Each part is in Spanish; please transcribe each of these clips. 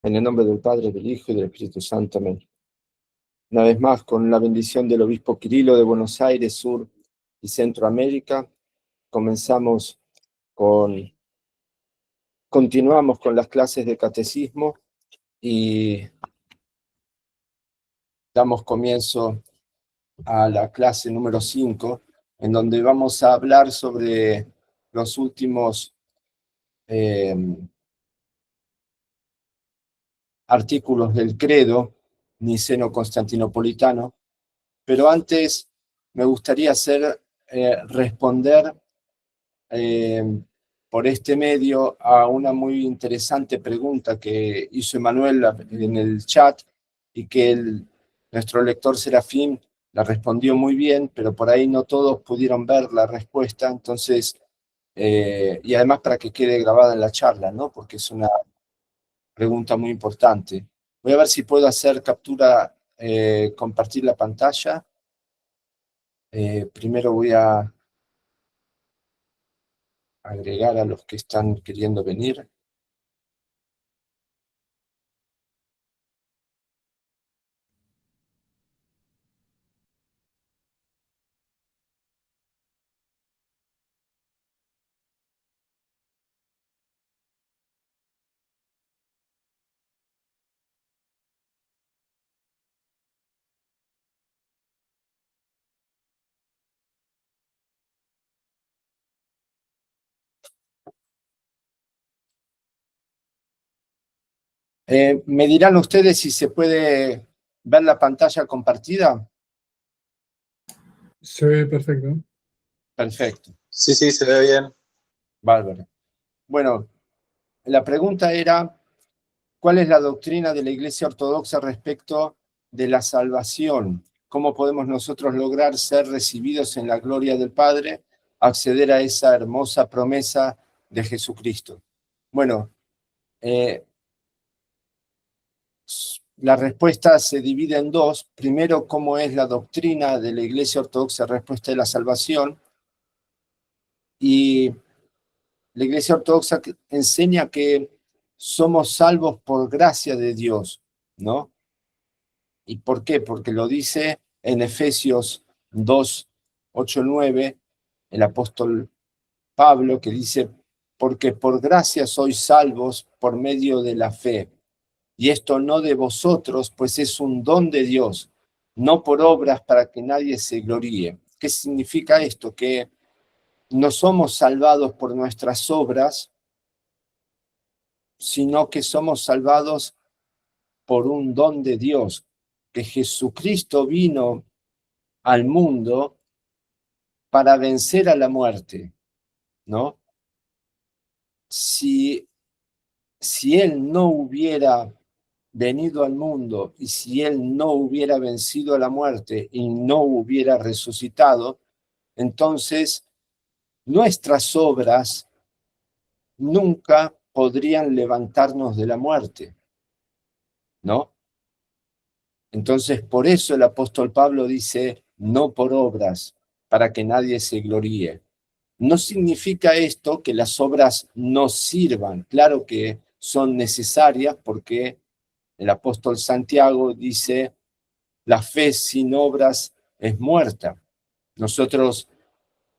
En el nombre del Padre, del Hijo y del Espíritu Santo. Amén. Una vez más, con la bendición del obispo Quirilo de Buenos Aires, Sur y Centroamérica, continuamos con las clases de catecismo y damos comienzo a la clase número 5, en donde vamos a hablar sobre los últimos artículos del credo niceno-constantinopolitano, pero antes me gustaría responder por este medio a una muy interesante pregunta que hizo Emanuel en el chat y que nuestro lector Serafín la respondió muy bien, pero por ahí no todos pudieron ver la respuesta, entonces, y además para que quede grabada en la charla, ¿no? Porque es una pregunta muy importante. Voy a ver si puedo hacer captura, compartir la pantalla. Primero voy a agregar a los que están queriendo venir. ¿Me dirán ustedes si se puede ver la pantalla compartida? Se ve perfecto. Perfecto. Sí, se ve bien. Bárbaro. Bueno, la pregunta era, ¿cuál es la doctrina de la Iglesia Ortodoxa respecto de la salvación? ¿Cómo podemos nosotros lograr ser recibidos en la gloria del Padre, acceder a esa hermosa promesa de Jesucristo? Bueno, la respuesta se divide en dos. Primero, cómo es la doctrina de la Iglesia Ortodoxa respecto de la salvación. Y la Iglesia Ortodoxa enseña que somos salvos por gracia de Dios, ¿no? ¿Y por qué? Porque lo dice en Efesios 2, 8, 9, el apóstol Pablo, que dice, porque por gracia sois salvos por medio de la fe. Y esto no de vosotros, pues es un don de Dios, no por obras para que nadie se gloríe. ¿Qué significa esto? Que no somos salvados por nuestras obras, sino que somos salvados por un don de Dios, que Jesucristo vino al mundo para vencer a la muerte, ¿no? Si Él no hubiera venido al mundo y si Él no hubiera vencido a la muerte y no hubiera resucitado, entonces nuestras obras nunca podrían levantarnos de la muerte, ¿no? Entonces, por eso el apóstol Pablo dice, no por obras, para que nadie se gloríe. No significa esto que las obras no sirvan. Claro que son necesarias porque el apóstol Santiago dice, la fe sin obras es muerta. Nosotros,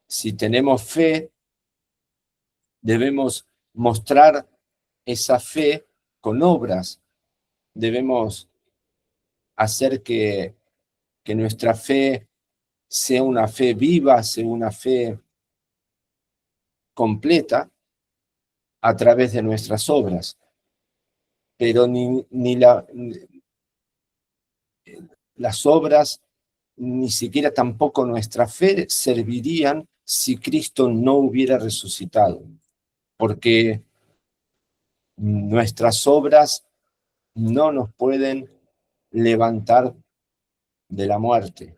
si tenemos fe, debemos mostrar esa fe con obras. Debemos hacer que nuestra fe sea una fe viva, sea una fe completa a través de nuestras obras. Pero las obras, ni siquiera tampoco nuestra fe, servirían si Cristo no hubiera resucitado, porque nuestras obras no nos pueden levantar de la muerte.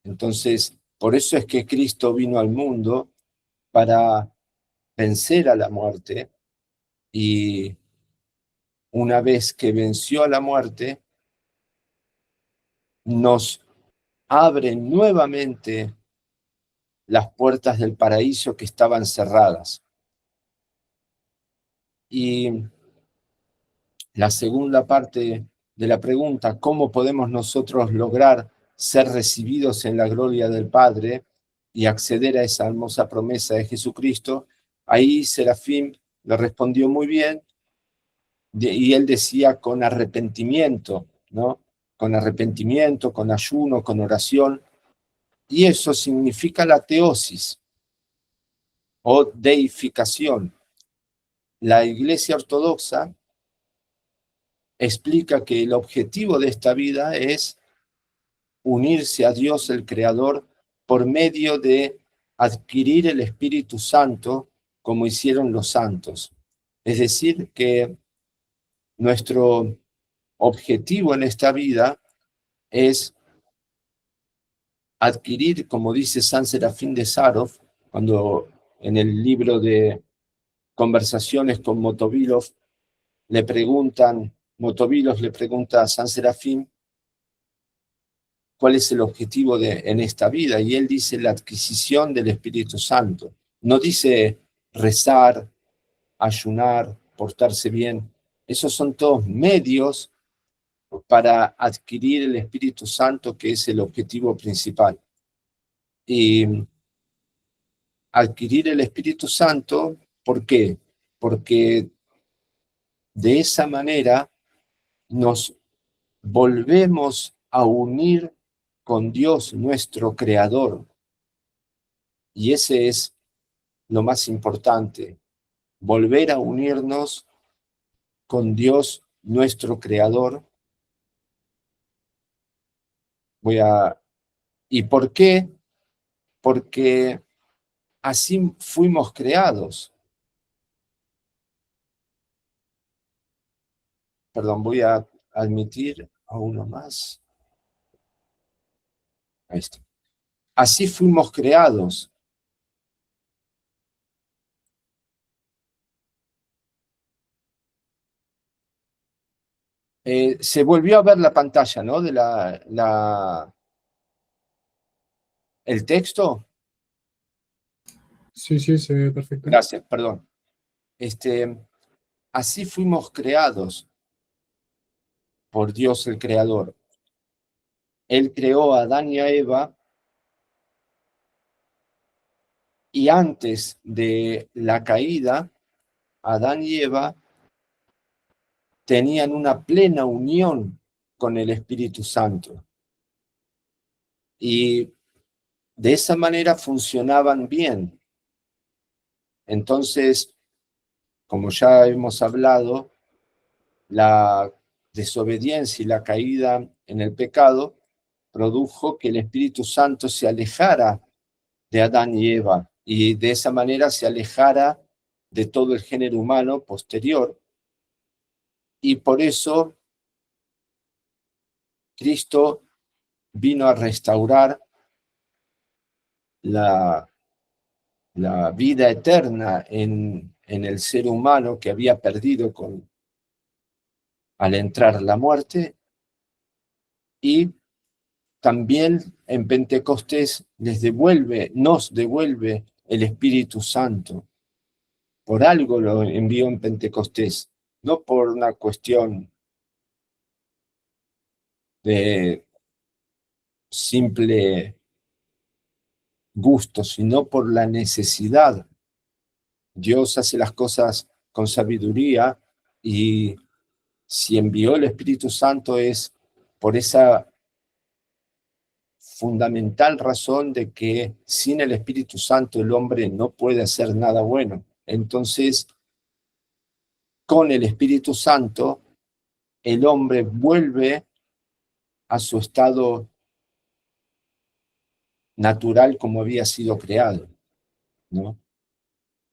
Entonces, por eso es que Cristo vino al mundo para vencer a la muerte, y una vez que venció a la muerte, nos abre nuevamente las puertas del paraíso que estaban cerradas. Y la segunda parte de la pregunta, ¿cómo podemos nosotros lograr ser recibidos en la gloria del Padre y acceder a esa hermosa promesa de Jesucristo? Ahí Serafín le respondió muy bien y él decía con arrepentimiento, ¿no? Con arrepentimiento, con ayuno, con oración. Y eso significa la teosis o deificación. La Iglesia Ortodoxa explica que el objetivo de esta vida es unirse a Dios el Creador por medio de adquirir el Espíritu Santo como hicieron los santos. Es decir, que nuestro objetivo en esta vida es adquirir, como dice San Serafín de Sarov, cuando en el libro de Conversaciones con Motovilov Motovilov le pregunta a San Serafín cuál es el objetivo en esta vida, y él dice la adquisición del Espíritu Santo. No dice rezar, ayunar, portarse bien. Esos son todos medios para adquirir el Espíritu Santo, que es el objetivo principal. Y adquirir el Espíritu Santo, ¿por qué? Porque de esa manera nos volvemos a unir con Dios, nuestro Creador. Y ese es lo más importante, volver a unirnos con Dios, nuestro Creador. ¿Y por qué? Porque así fuimos creados. Perdón, voy a admitir a uno más. Ahí está. Así fuimos creados. Se volvió a ver la pantalla, ¿no? De el texto. Sí, sí, se ve perfecto. Gracias, perdón. Así fuimos creados por Dios el Creador. Él creó a Adán y a Eva, y antes de la caída, Adán y Eva tenían una plena unión con el Espíritu Santo. Y de esa manera funcionaban bien. Entonces, como ya hemos hablado, la desobediencia y la caída en el pecado produjo que el Espíritu Santo se alejara de Adán y Eva, y de esa manera se alejara de todo el género humano posterior. Y por eso Cristo vino a restaurar la vida eterna en el ser humano que había perdido al entrar la muerte, y también en Pentecostés nos devuelve el Espíritu Santo. Por algo lo envió en Pentecostés, no por una cuestión de simple gusto, sino por la necesidad. Dios hace las cosas con sabiduría, y si envió el Espíritu Santo es por esa fundamental razón de que sin el Espíritu Santo el hombre no puede hacer nada bueno. Entonces, con el Espíritu Santo, el hombre vuelve a su estado natural como había sido creado, ¿no?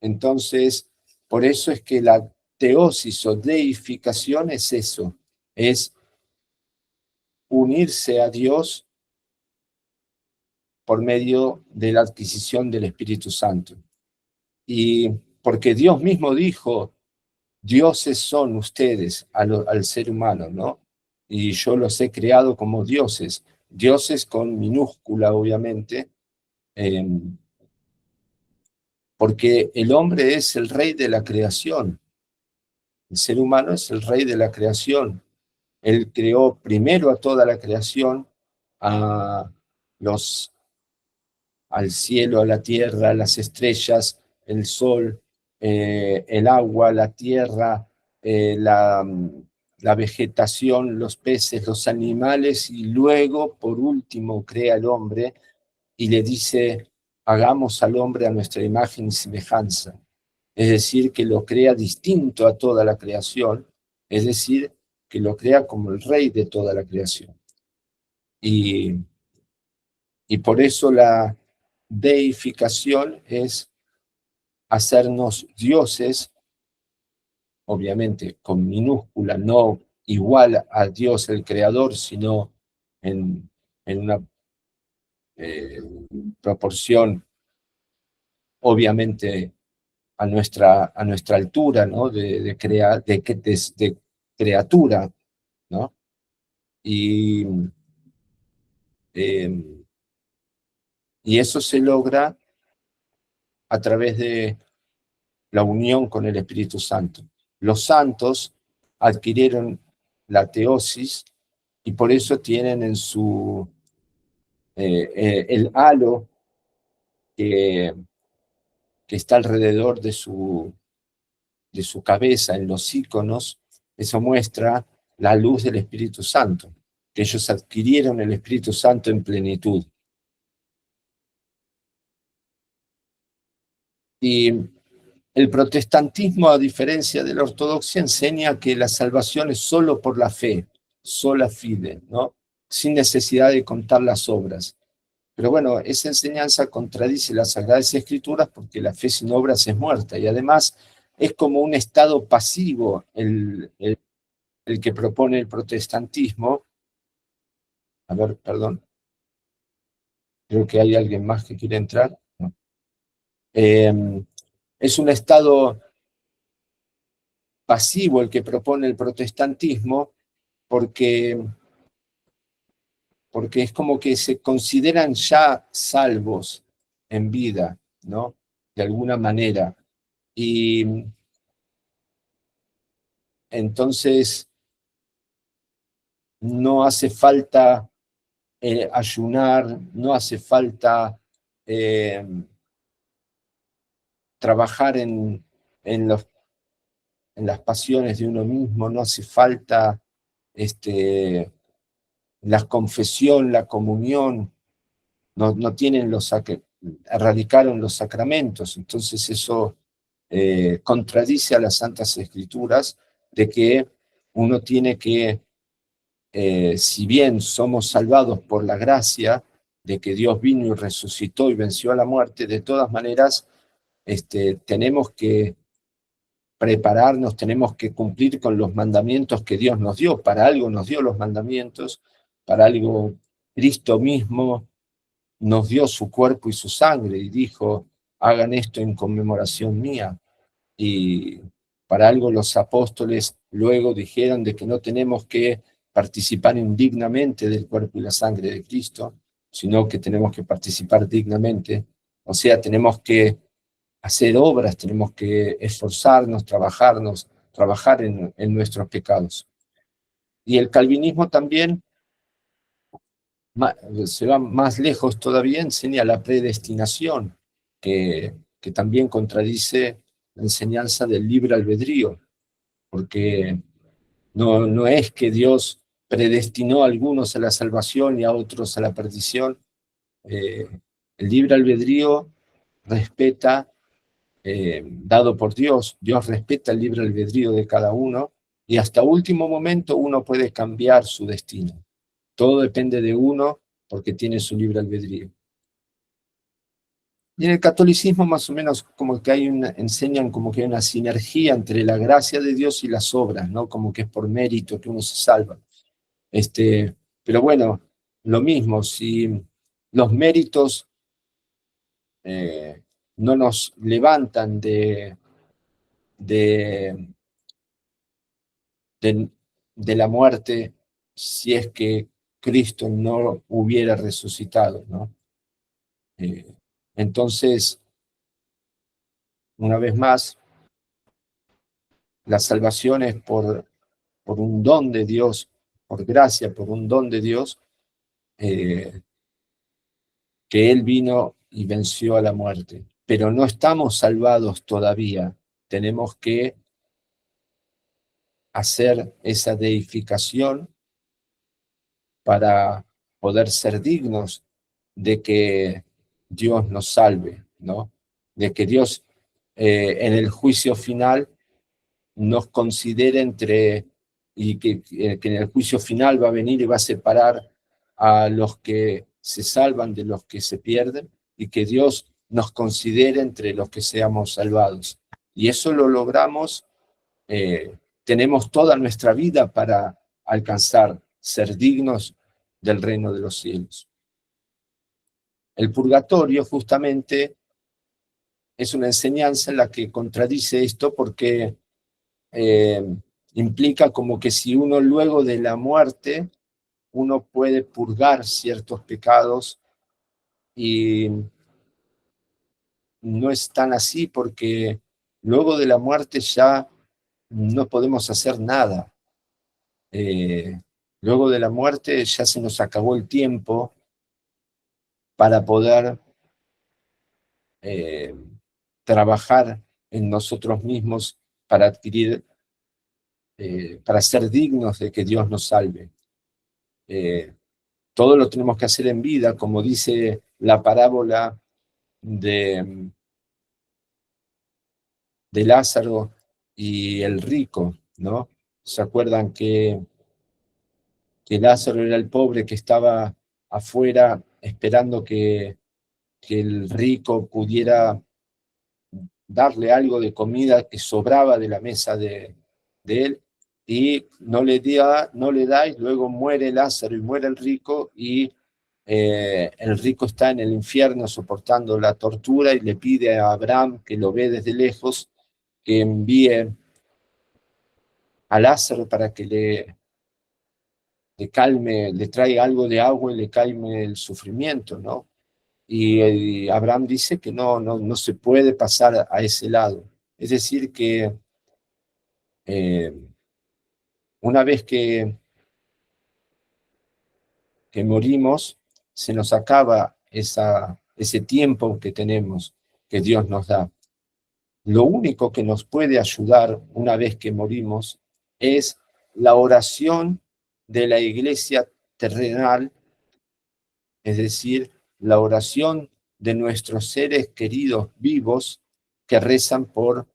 Entonces, por eso es que la teosis o deificación es eso, es unirse a Dios por medio de la adquisición del Espíritu Santo. Y porque Dios mismo dijo, dioses son ustedes al ser humano, ¿no? Y yo los he creado como dioses, dioses con minúscula, obviamente, porque el hombre es el rey de la creación. El ser humano es el rey de la creación. Él creó primero a toda la creación, a los, al cielo, a la tierra, las estrellas, el sol, el agua, la tierra, la vegetación, los peces, los animales, y luego, por último, crea al hombre y le dice, hagamos al hombre a nuestra imagen y semejanza. Es decir, que lo crea distinto a toda la creación, es decir, que lo crea como el rey de toda la creación. Y, y por eso la deificación es hacernos dioses, obviamente con minúscula, no igual a Dios el creador, sino en una eh, proporción, obviamente, a nuestra altura, ¿no? De criatura, ¿no? Y, eh, y eso se logra a través de la unión con el Espíritu Santo. Los santos adquirieron la teosis y por eso tienen en su el halo que, que está alrededor de su cabeza, en los íconos, eso muestra la luz del Espíritu Santo, que ellos adquirieron el Espíritu Santo en plenitud. Y el protestantismo, a diferencia de la ortodoxia, enseña que la salvación es solo por la fe, sola fide, ¿no? Sin necesidad de contar las obras. Pero bueno, esa enseñanza contradice las Sagradas Escrituras porque la fe sin obras es muerta y además es como un estado pasivo el que propone el protestantismo. A ver, perdón, creo que hay alguien más que quiere entrar. No. Es un estado pasivo el que propone el protestantismo porque, porque es como que se consideran ya salvos en vida, ¿no? De alguna manera. Y entonces no hace falta ayunar, no hace falta eh, trabajar en, los, en las pasiones de uno mismo, no hace falta la confesión, la comunión, no tienen erradicaron los sacramentos, entonces eso contradice a las Santas Escrituras de que uno tiene que, si bien somos salvados por la gracia de que Dios vino y resucitó y venció a la muerte, de todas maneras tenemos que prepararnos, tenemos que cumplir con los mandamientos que Dios nos dio. Para algo nos dio los mandamientos, para algo Cristo mismo nos dio su cuerpo y su sangre y dijo, hagan esto en conmemoración mía. Y para algo los apóstoles luego dijeron de que no tenemos que participar indignamente del cuerpo y la sangre de Cristo, sino que tenemos que participar dignamente. O sea, tenemos que hacer obras, tenemos que esforzarnos, trabajar en nuestros pecados. Y el calvinismo también se va más lejos todavía, enseña la predestinación, que también contradice la enseñanza del libre albedrío, porque no es que Dios predestinó a algunos a la salvación y a otros a la perdición. Eh, el libre albedrío respeta, dado por Dios, Dios respeta el libre albedrío de cada uno y hasta último momento uno puede cambiar su destino. Todo depende de uno porque tiene su libre albedrío. Y en el catolicismo más o menos como que enseñan como que hay una sinergia entre la gracia de Dios y las obras, ¿no? Como que es por mérito que uno se salva. Pero bueno, lo mismo, si los méritos no nos levantan de, de la muerte, si es que Cristo no hubiera resucitado, ¿no? Eh, entonces, una vez más, la salvación es por un don de Dios, por gracia, por un don de Dios, que Él vino y venció a la muerte. Pero no estamos salvados todavía. Tenemos que hacer esa deificación para poder ser dignos de que Dios nos salve, ¿no? De que Dios en el juicio final nos considere y que en el juicio final va a venir y va a separar a los que se salvan de los que se pierden, y que Dios nos considere entre los que seamos salvados. Y eso lo logramos, tenemos toda nuestra vida para alcanzar, ser dignos del reino de los cielos. El purgatorio justamente es una enseñanza en la que contradice esto, porque implica como que si uno luego de la muerte, uno puede purgar ciertos pecados, y no es tan así, porque luego de la muerte ya no podemos hacer nada. Luego de la muerte ya se nos acabó el tiempo para poder trabajar en nosotros mismos para adquirir, para ser dignos de que Dios nos salve. Todo lo tenemos que hacer en vida, como dice la parábola de Lázaro y el rico, ¿no? ¿Se acuerdan que Lázaro era el pobre que estaba afuera esperando que el rico pudiera darle algo de comida que sobraba de la mesa de él, y no le da, y luego muere Lázaro y muere el rico, y el rico está en el infierno soportando la tortura, y le pide a Abraham, que lo ve desde lejos, que envíe a Lázaro para que le calme, le traiga algo de agua y le calme el sufrimiento, ¿no? Y Abraham dice que no se puede pasar a ese lado. Es decir, que una vez que morimos, se nos acaba ese tiempo que tenemos, que Dios nos da. Lo único que nos puede ayudar una vez que morimos es la oración de la iglesia terrenal, es decir, la oración de nuestros seres queridos vivos que rezan por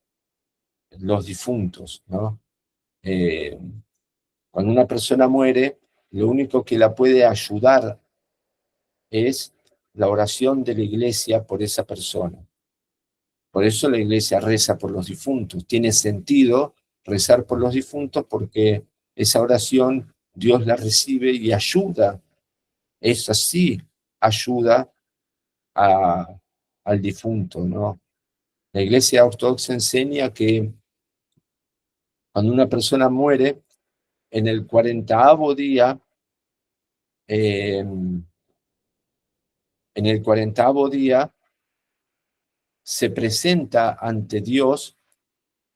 los difuntos, ¿no? Cuando una persona muere, lo único que la puede ayudar es la oración de la iglesia por esa persona. Por eso la iglesia reza por los difuntos. Tiene sentido rezar por los difuntos, porque esa oración Dios la recibe y ayuda. Es así, ayuda al difunto, ¿no? La iglesia ortodoxa enseña que cuando una persona muere, en el 40º día, se presenta ante Dios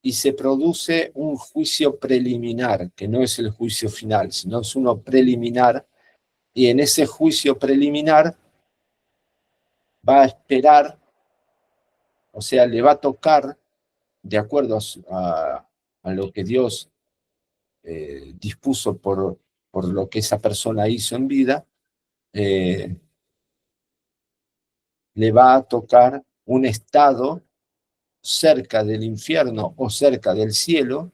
y se produce un juicio preliminar, que no es el juicio final, sino es uno preliminar, y en ese juicio preliminar va a esperar, o sea, le va a tocar, de acuerdo a lo que Dios dispuso por lo que esa persona hizo en vida, le va a tocar un estado cerca del infierno o cerca del cielo,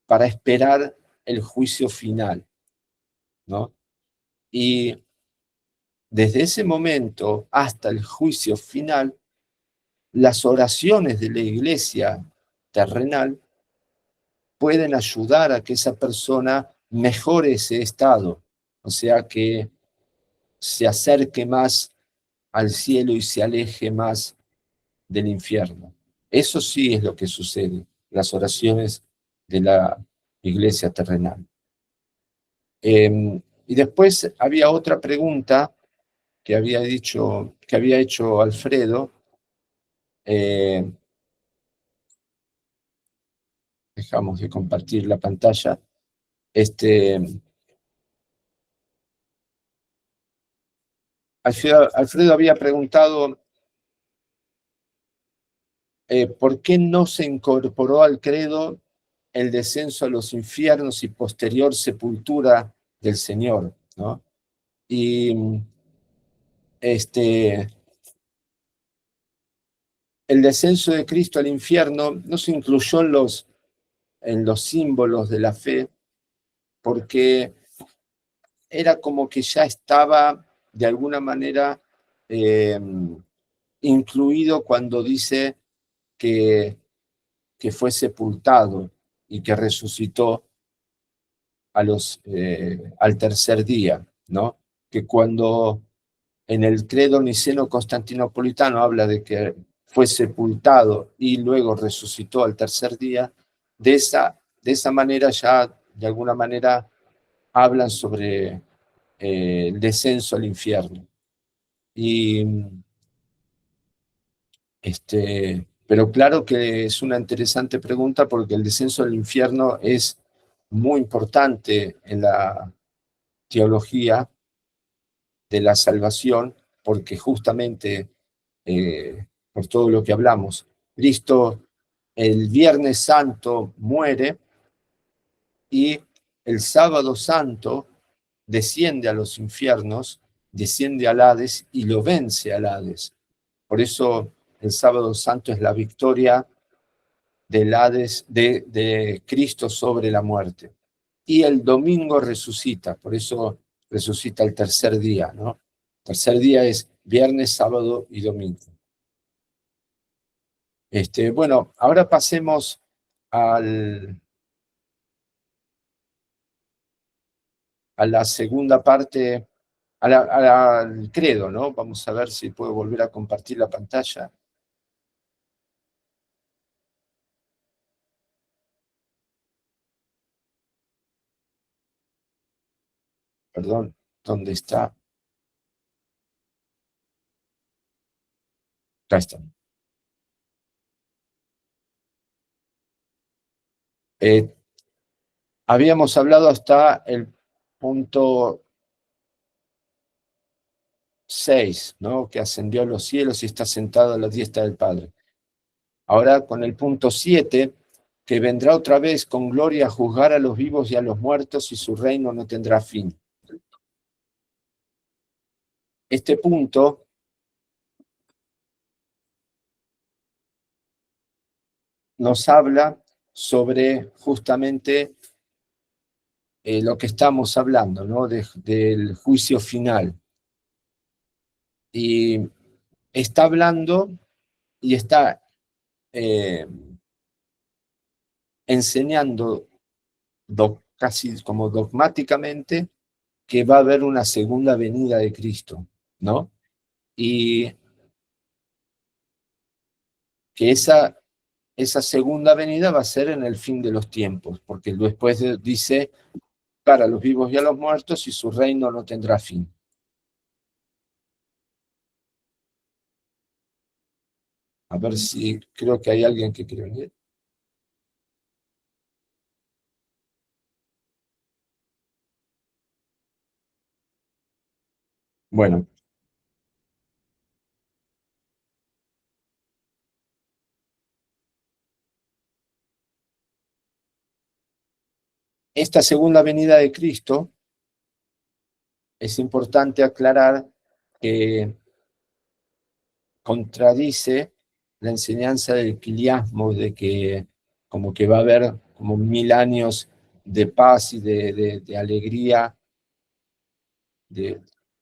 para esperar el juicio final, ¿no? Y desde ese momento hasta el juicio final, las oraciones de la iglesia terrenal pueden ayudar a que esa persona mejore ese estado, o sea, que se acerque más al cielo y se aleje más del infierno. Eso sí es lo que sucede, las oraciones de la iglesia terrenal. Y después había otra pregunta que había hecho Alfredo, dejamos de compartir la pantalla. Alfredo había preguntado por qué no se incorporó al credo el descenso a los infiernos y posterior sepultura del Señor, ¿no? Y el descenso de Cristo al infierno no se incluyó en los símbolos de la fe, porque era como que ya estaba de alguna manera incluido cuando dice que fue sepultado y que resucitó al tercer día, ¿no? Que cuando en el credo niceno-constantinopolitano habla de que fue sepultado y luego resucitó al tercer día, de esa manera ya, de alguna manera, hablan sobre el descenso al infierno. Y pero claro que es una interesante pregunta porque el descenso al infierno es muy importante en la teología de la salvación, porque justamente por todo lo que hablamos, Cristo el Viernes Santo muere y el Sábado Santo desciende a los infiernos, desciende al Hades y lo vence al Hades. Por eso el Sábado Santo es la victoria del Hades, de Cristo sobre la muerte. Y el domingo resucita, por eso resucita el tercer día, ¿no? Tercer día es viernes, sábado y domingo. Bueno, ahora pasemos a la segunda parte, al credo, ¿no? Vamos a ver si puedo volver a compartir la pantalla. Perdón, ¿dónde está? Acá está. Habíamos hablado hasta el punto 6, ¿no? Que ascendió a los cielos y está sentado a la diestra del Padre. Ahora con el punto 7, que vendrá otra vez con gloria a juzgar a los vivos y a los muertos y su reino no tendrá fin. Este punto nos habla sobre justamente lo que estamos hablando, ¿no? Del juicio final. Y está hablando y está enseñando casi como dogmáticamente que va a haber una segunda venida de Cristo, ¿no? Y que esa segunda venida va a ser en el fin de los tiempos, porque después dice, para los vivos y a los muertos, y su reino no tendrá fin. A ver si creo que hay alguien que quiere venir. Bueno, esta segunda venida de Cristo es importante aclarar que contradice la enseñanza del quiliasmo, de que como que va a haber como 1000 años de paz y de alegría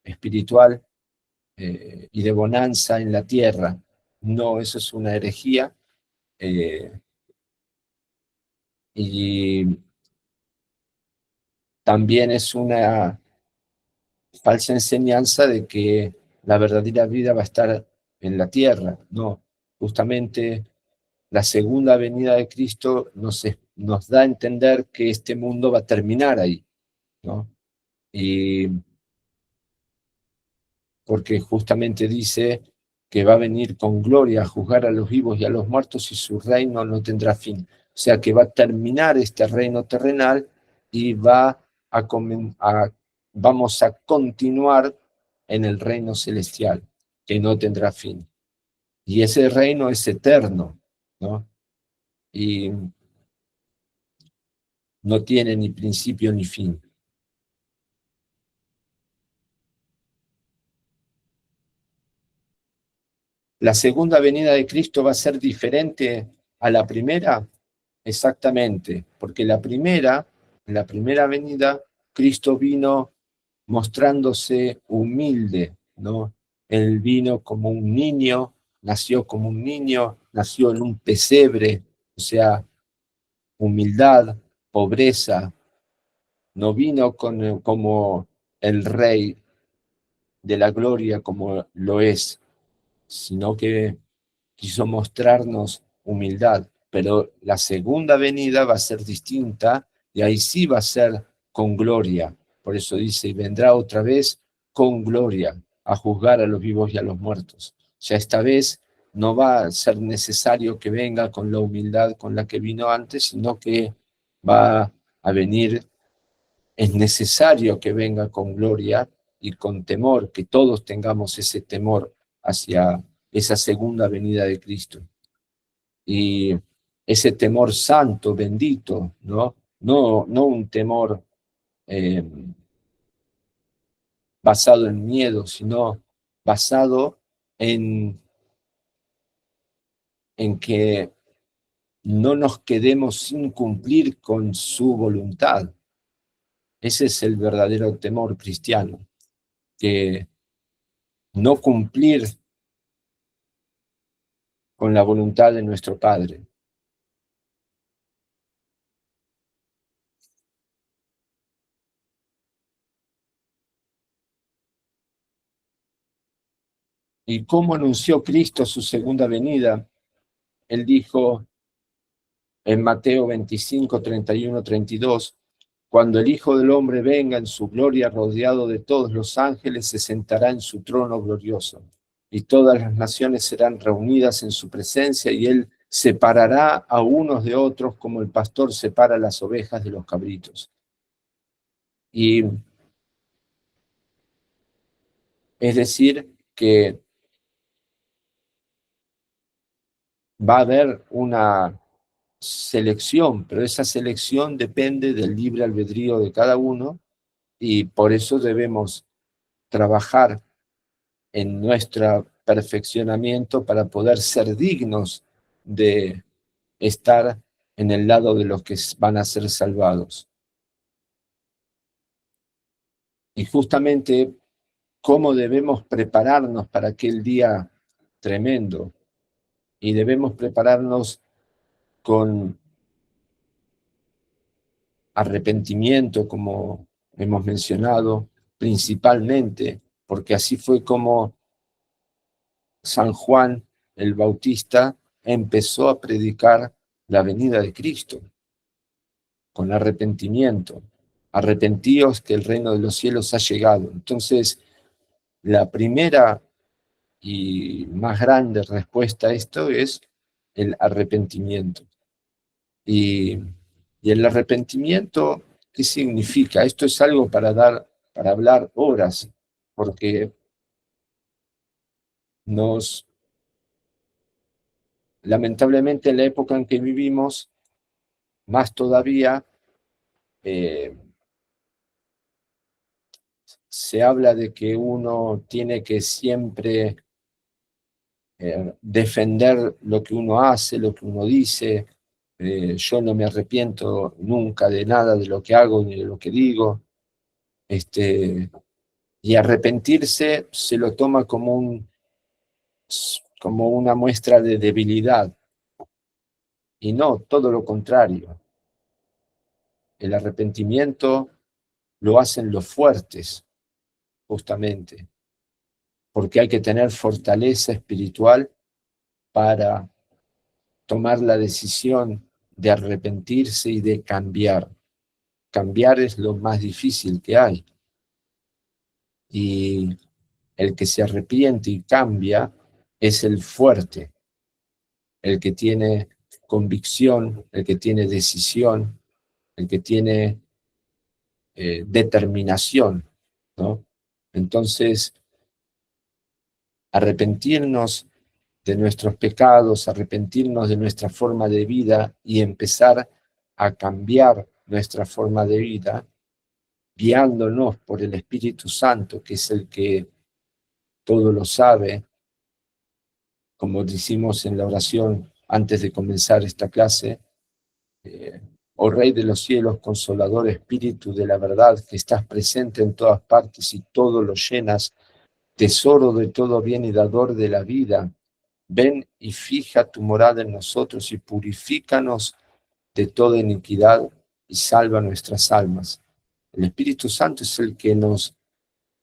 espiritual y de bonanza en la tierra. No, eso es una herejía. Y también es una falsa enseñanza de que la verdadera vida va a estar en la tierra. No, justamente la segunda venida de Cristo nos da a entender que este mundo va a terminar ahí, ¿no? Y porque justamente dice que va a venir con gloria a juzgar a los vivos y a los muertos, y su reino no tendrá fin. O sea que va a terminar este reino terrenal y vamos a continuar en el reino celestial, que no tendrá fin. Y ese reino es eterno, ¿no? Y no tiene ni principio ni fin. ¿La segunda venida de Cristo va a ser diferente a la primera? Exactamente, porque en la primera venida, Cristo vino mostrándose humilde, ¿no? Él vino como un niño, nació como un niño, nació en un pesebre, o sea, humildad, pobreza, no vino como el rey de la gloria como lo es, sino que quiso mostrarnos humildad, pero la segunda venida va a ser distinta y ahí sí va a ser con gloria. Por eso dice, y vendrá otra vez con gloria a juzgar a los vivos y a los muertos. Ya esta vez no va a ser necesario que venga con la humildad con la que vino antes, sino que va a venir, es necesario que venga con gloria y con temor, que todos tengamos ese temor hacia esa segunda venida de Cristo. Y ese temor santo, bendito, ¿no? No un temor eh, basado en miedo, sino basado en que no nos quedemos sin cumplir con su voluntad. Ese es el verdadero temor cristiano, que no cumplir con la voluntad de nuestro Padre. ¿Y cómo anunció Cristo su segunda venida? Él dijo en Mateo 25, 31, 32, cuando el Hijo del Hombre venga en su gloria rodeado de todos los ángeles, se sentará en su trono glorioso, y todas las naciones serán reunidas en su presencia, y él separará a unos de otros como el pastor separa las ovejas de los cabritos. Y es decir, que va a haber una selección, pero esa selección depende del libre albedrío de cada uno, y por eso debemos trabajar en nuestro perfeccionamiento para poder ser dignos de estar en el lado de los que van a ser salvados. Y justamente cómo debemos prepararnos para aquel día tremendo. Y debemos prepararnos con arrepentimiento, como hemos mencionado, principalmente, porque así fue como San Juan el Bautista empezó a predicar la venida de Cristo, con arrepentimiento. Arrepentíos que el reino de los cielos ha llegado. Entonces, la primera y más grande respuesta a esto es el arrepentimiento. Y el arrepentimiento, ¿qué significa? Esto es algo para hablar horas, porque lamentablemente en la época en que vivimos, más todavía, eh, se habla de que uno tiene que siempre defender lo que uno hace, lo que uno dice. Yo no me arrepiento nunca de nada de lo que hago ni de lo que digo. Y arrepentirse se lo toma como una muestra de debilidad. Y no, todo lo contrario. El arrepentimiento lo hacen los fuertes, justamente, porque hay que tener fortaleza espiritual para tomar la decisión de arrepentirse y de cambiar. Cambiar es lo más difícil que hay. Y el que se arrepiente y cambia es el fuerte, el que tiene convicción, el que tiene decisión, el que tiene determinación, ¿no? Entonces, arrepentirnos de nuestros pecados, arrepentirnos de nuestra forma de vida y empezar a cambiar nuestra forma de vida, guiándonos por el Espíritu Santo, que es el que todo lo sabe, como decimos en la oración antes de comenzar esta clase, eh, oh Rey de los cielos, consolador Espíritu de la verdad, que estás presente en todas partes y todo lo llenas, tesoro de todo bien y dador de la vida, ven y fija tu morada en nosotros y purifícanos de toda iniquidad y salva nuestras almas. El Espíritu Santo es el que nos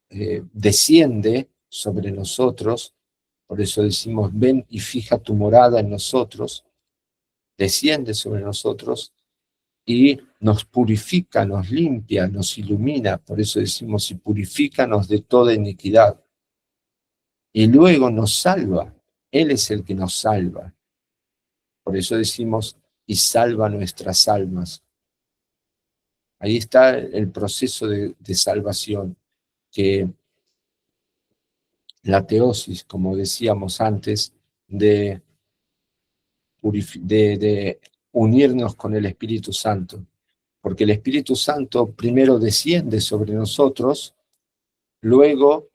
desciende sobre nosotros, por eso decimos, ven y fija tu morada en nosotros, desciende sobre nosotros y nos purifica, nos limpia, nos ilumina, por eso decimos, y purifícanos de toda iniquidad. Y luego nos salva, Él es el que nos salva. Por eso decimos, y salva nuestras almas. Ahí está el proceso de salvación, que la teosis, como decíamos antes, de unirnos con el Espíritu Santo, porque el Espíritu Santo primero desciende sobre nosotros, luego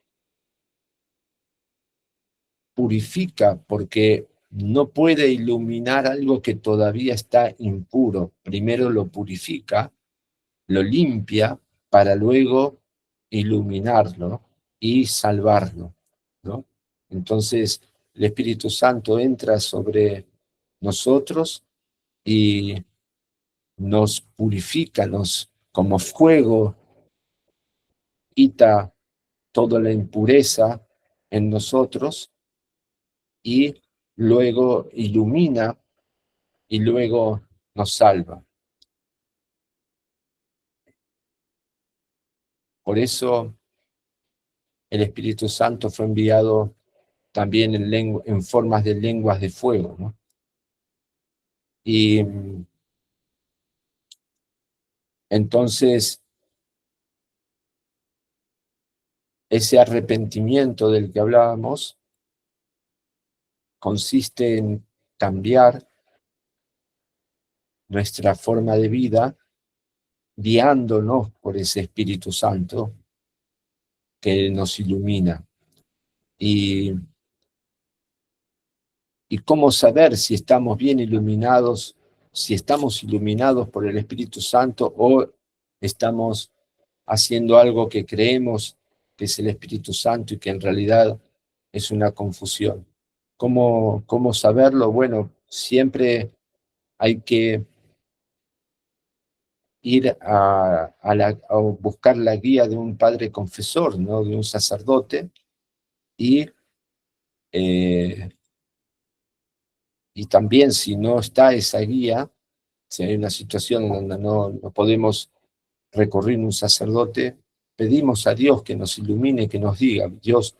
purifica, porque no puede iluminar algo que todavía está impuro. Primero lo purifica, lo limpia, para luego iluminarlo y salvarlo, ¿no? Entonces, el Espíritu Santo entra sobre nosotros y nos purifica, como fuego, quita toda la impureza en nosotros y luego ilumina y luego nos salva. Por eso el Espíritu Santo fue enviado también en formas de lenguas de fuego, ¿no? Y entonces ese arrepentimiento del que hablábamos consiste en cambiar nuestra forma de vida, guiándonos por ese Espíritu Santo que nos ilumina. Y cómo saber si estamos bien iluminados, si estamos iluminados por el Espíritu Santo o estamos haciendo algo que creemos que es el Espíritu Santo y que en realidad es una confusión. ¿Cómo saberlo? Bueno, siempre hay que ir a buscar la guía de un padre confesor, ¿no? De un sacerdote, eh, y también si no está esa guía, si hay una situación donde no podemos recurrir a un sacerdote, pedimos a Dios que nos ilumine, que nos diga, Dios,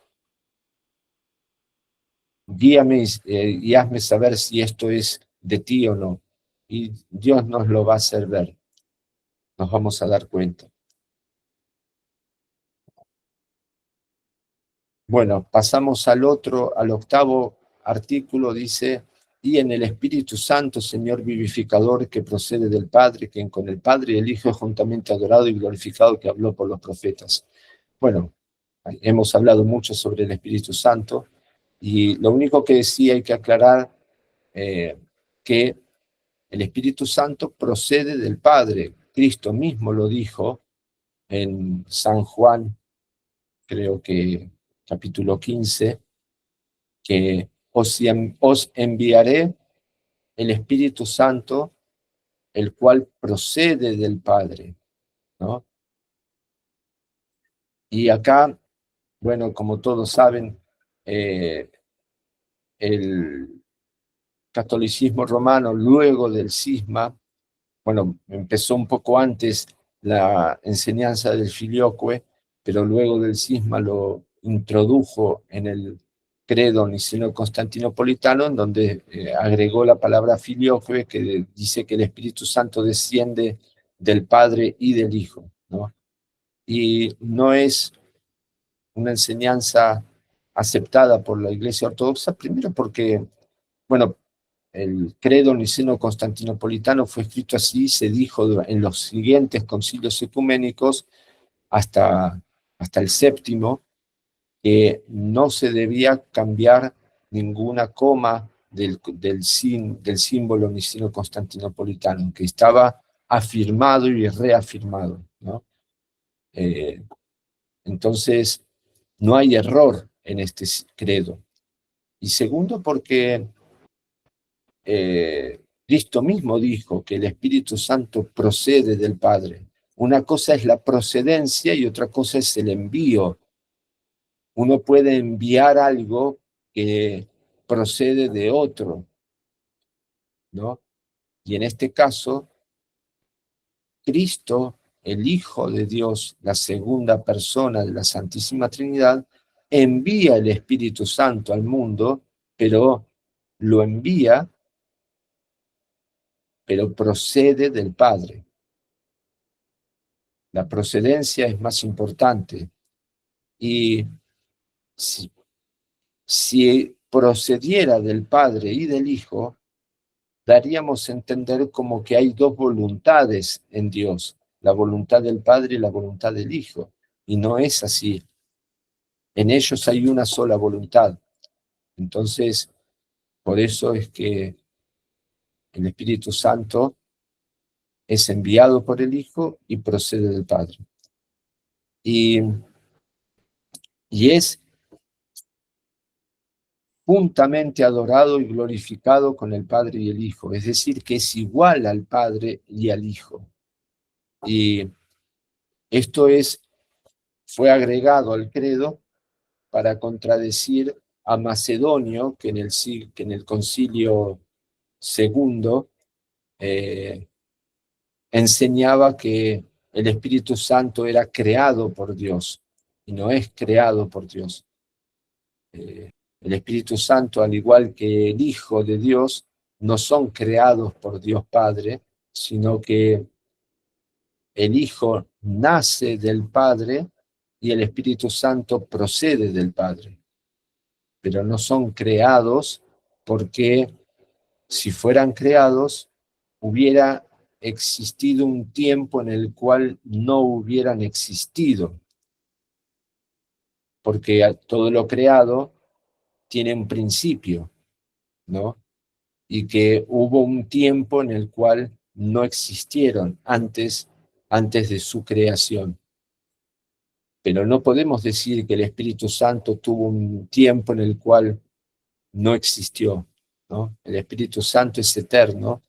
guíame y hazme saber si esto es de ti o no. Y Dios nos lo va a hacer ver, nos vamos a dar cuenta. Bueno, pasamos al octavo artículo, dice, y en el Espíritu Santo, Señor vivificador, que procede del Padre, quien con el Padre y el Hijo es juntamente adorado y glorificado, que habló por los profetas. Bueno, hemos hablado mucho sobre el Espíritu Santo, y lo único que sí hay que aclarar que el Espíritu Santo procede del Padre. Cristo mismo lo dijo en San Juan, creo que capítulo 15, que os enviaré el Espíritu Santo, el cual procede del Padre, ¿no? Y acá, bueno, como todos saben, el catolicismo romano, luego del cisma, bueno, empezó un poco antes la enseñanza del filioque, pero luego del cisma lo introdujo en el credo niceno-constantinopolitano, en donde agregó la palabra filioque, que dice que el Espíritu Santo desciende del Padre y del Hijo, ¿no? Y no es una enseñanza aceptada por la Iglesia Ortodoxa, primero porque, bueno, el credo niceno-constantinopolitano fue escrito así, se dijo en los siguientes concilios ecuménicos, hasta el séptimo, que no se debía cambiar ninguna coma del símbolo niceno-constantinopolitano, que estaba afirmado y reafirmado, ¿no? Entonces, no hay error en este credo. Y segundo, porque Cristo mismo dijo que el Espíritu Santo procede del Padre. Una cosa es la procedencia y otra cosa es el envío. Uno puede enviar algo que procede de otro, ¿no? Y en este caso, Cristo, el Hijo de Dios, la segunda persona de la Santísima Trinidad, envía el Espíritu Santo al mundo, pero lo envía, pero procede del Padre. La procedencia es más importante. Y si procediera del Padre y del Hijo, daríamos a entender como que hay dos voluntades en Dios, la voluntad del Padre y la voluntad del Hijo. Y no es así. En ellos hay una sola voluntad. Entonces, por eso es que el Espíritu Santo es enviado por el Hijo y procede del Padre. Y es juntamente adorado y glorificado con el Padre y el Hijo, es decir, que es igual al Padre y al Hijo. Y esto fue agregado al credo para contradecir a Macedonio, que en el concilio segundo enseñaba que el Espíritu Santo era creado por Dios, y no es creado por Dios. El Espíritu Santo, al igual que el Hijo de Dios, no son creados por Dios Padre, sino que el Hijo nace del Padre y el Espíritu Santo procede del Padre. Pero no son creados porque si fueran creados, hubiera existido un tiempo en el cual no hubieran existido, porque todo lo creado tiene un principio, ¿no? Y que hubo un tiempo en el cual no existieron antes de su creación. Pero no podemos decir que el Espíritu Santo tuvo un tiempo en el cual no existió, ¿no? El Espíritu Santo es eterno,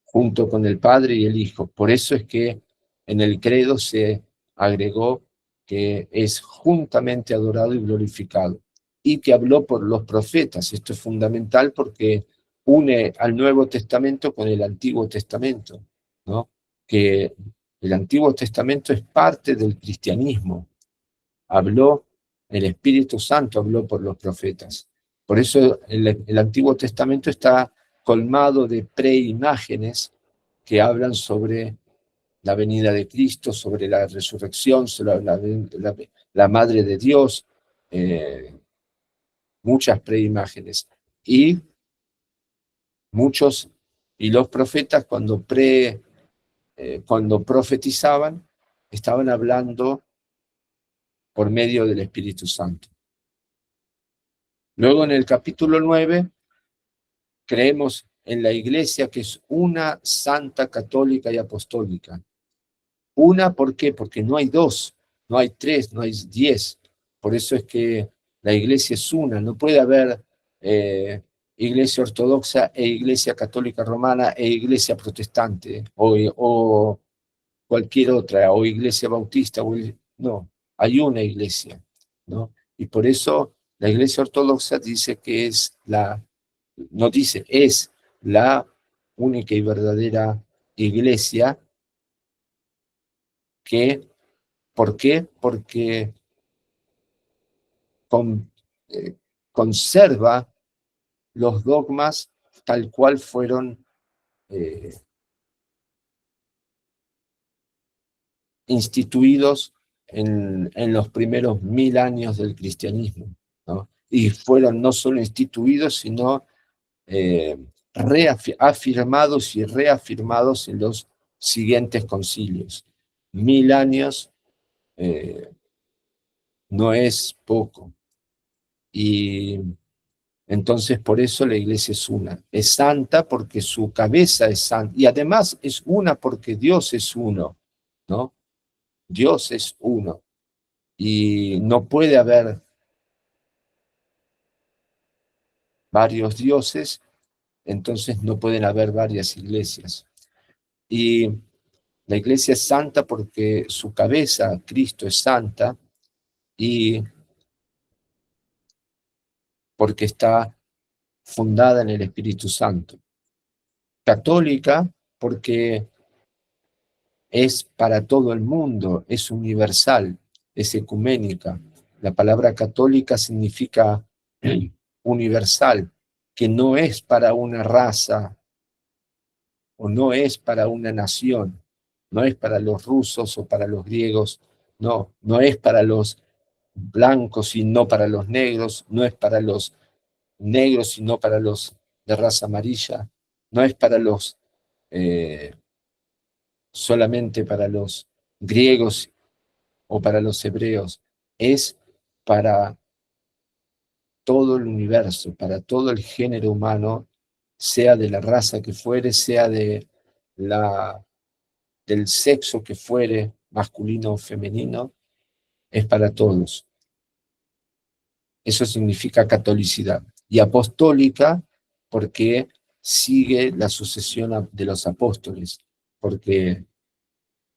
junto con el Padre y el Hijo. Por eso es que en el credo se agregó que es juntamente adorado y glorificado, y que habló por los profetas. Esto es fundamental porque une al Nuevo Testamento con el Antiguo Testamento, ¿no? Que el Antiguo Testamento es parte del cristianismo. Habló, el Espíritu Santo habló por los profetas. Por eso el Antiguo Testamento está colmado de preimágenes que hablan sobre la venida de Cristo, sobre la resurrección, sobre la Madre de Dios, muchas preimágenes. Y los profetas cuando profetizaban, estaban hablando por medio del Espíritu Santo. Luego en el capítulo 9 creemos en la Iglesia, que es una santa, católica y apostólica. Una, ¿por qué? Porque no hay dos, no hay tres, no hay 10. Por eso es que la Iglesia es una. No puede haber Iglesia ortodoxa e Iglesia católica romana e Iglesia protestante o cualquier otra, o Iglesia bautista. No, hay una Iglesia, ¿no? Y por eso la Iglesia ortodoxa dice que es es la única y verdadera Iglesia. ¿Por qué? Porque conserva los dogmas tal cual fueron instituidos en los primeros 1000 años del cristianismo, ¿no? Y fueron no solo instituidos, sino afirmados y reafirmados en los siguientes concilios. 1000 años no es poco. Y entonces por eso la iglesia es una. Es santa porque su cabeza es santa. Y además es una porque Dios es uno, ¿no? Dios es uno. Y no puede haber varios dioses, entonces no pueden haber varias iglesias. Y la iglesia es santa porque su cabeza, Cristo, es santa y porque está fundada en el Espíritu Santo. Católica porque es para todo el mundo, es universal, es ecuménica. La palabra católica significa universal, que no es para una raza o no es para una nación, no es para los rusos o para los griegos, no es para los blancos y no para los negros, no es para los negros y no para los de raza amarilla, no es para los solamente para los griegos o para los hebreos, es para todo el universo, para todo el género humano, sea de la raza que fuere, sea del sexo que fuere, masculino o femenino, es para todos. Eso significa catolicidad. Y apostólica porque sigue la sucesión de los apóstoles, porque